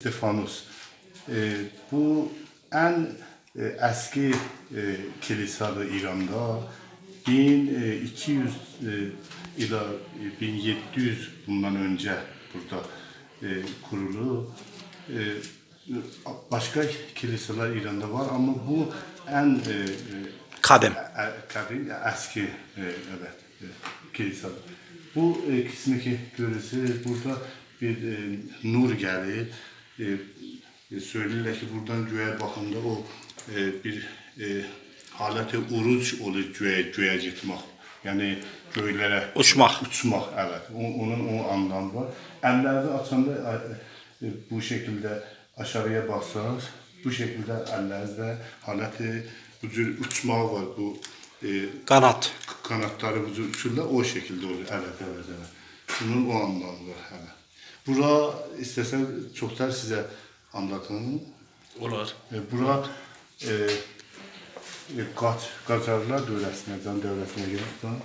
Stefanos. Bu en eski kilisadır İran'da. 1200 ila 1700 bundan önce burada kurulu. Başka kiliseler İran'da var ama bu en Kadim. kadim, eski evet, kilise. Bu kısmındaki görürsünüz burada bir nur gelir. Söylürler ki buradan göğe bakımda o bir haleti uruç olur göğe gitmek. Yani göğlere Uçmak, evet. Onun o anlamı var. Ellerinizi açanda bu şekilde aşağıya baksanız bu şekilde ellerinizde haleti uçmak var. Bu kanat. kanatları uçurlar o şekilde olur. Evet. Bunun o anlamı var. Evet. Bura istesem çoktan size anlatayım. Olur. Bura Qacarlar dövləsinə gəlibdən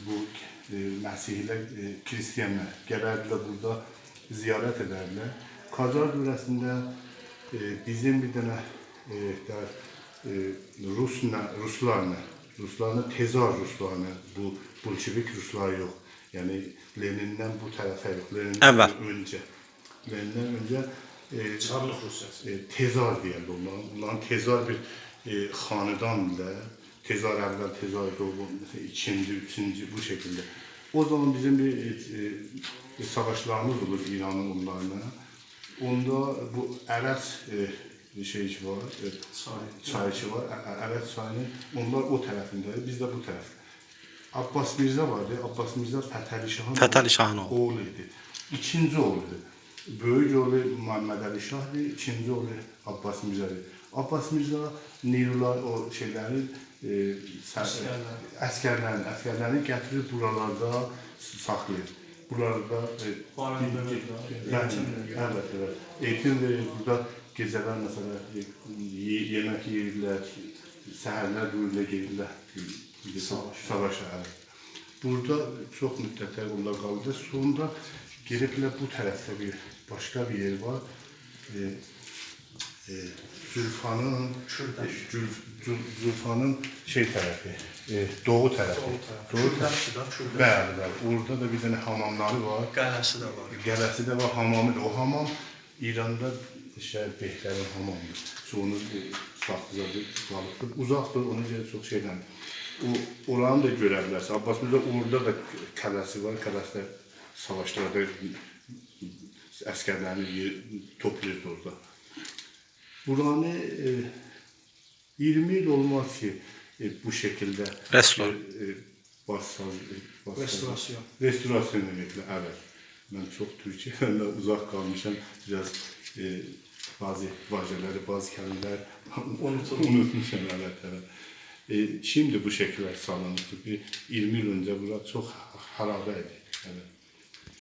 bu Məsihlər, Kristiyanlar gələrlər burada ziyarət edərlər. Qacar dövləsində bizim bir dənə Ruslarla tezar Ruslarla, bu Bolşevik Ruslar yox. Yani Lenin'den bu tarafa yok. Lenin'den önce Çarlıq Rusiyası. tezar diyorlar onların tezar bir hanedan ile tezar evvel tezar doğum mesela ikinci, üçüncü bu şekilde. O zaman bizim bir savaşlarımız olur İran'ın onlarla. Onda bu Eres şeyci var, çayçı var. Eres çayının onlar o tarafında, biz de bu taraf. Abbas Mirza vardı. Abbas Mirza Fətəli Şahın oğluydu. İkinci oğluydu. Böyük oğlu Muhammed Ali Şah'dı. İkinci oğlu Abbas Mirza'dı. Abbas Mirza Neyrular o şeyleri askerlerini getirir buralarda saklıyor. Buralarda evet. Eğitim verir. Burada geceler mesela yemek yiyirler. Seherler böyle gelirler. Savaşa. Burada çok müddetler onlar kaldı. Sonunda gelipler bu tarafta bir başka bir yer var. Zülfan'ın şey tarafı, doğu tarafı. Bəli. Orada da bir tane hamamları var. Qələsi də var, hamamı da. O hamam İran'da Behlərin hamamıdır. Sonra saxlıdır, balıqdır. Uzaqdır, ona görə çox şeydən. Oranı da görə bilərsən. Abbas Mirza orada da kələsi var. Kələsdə savaşlarda əsgərlərini toplayırdı orada. Buranı 20 yıl olmaz ki bu şekilde restorasyon demekle, evet. Ben çok Türkiye'den uzak kalmışım. Biraz bazı vajeleri, bazı kelimeler unutmuşum. Evet. Şimdi bu şekilde sağlanmıştı. 20 yıl önce burası çok harabeydi. Evet.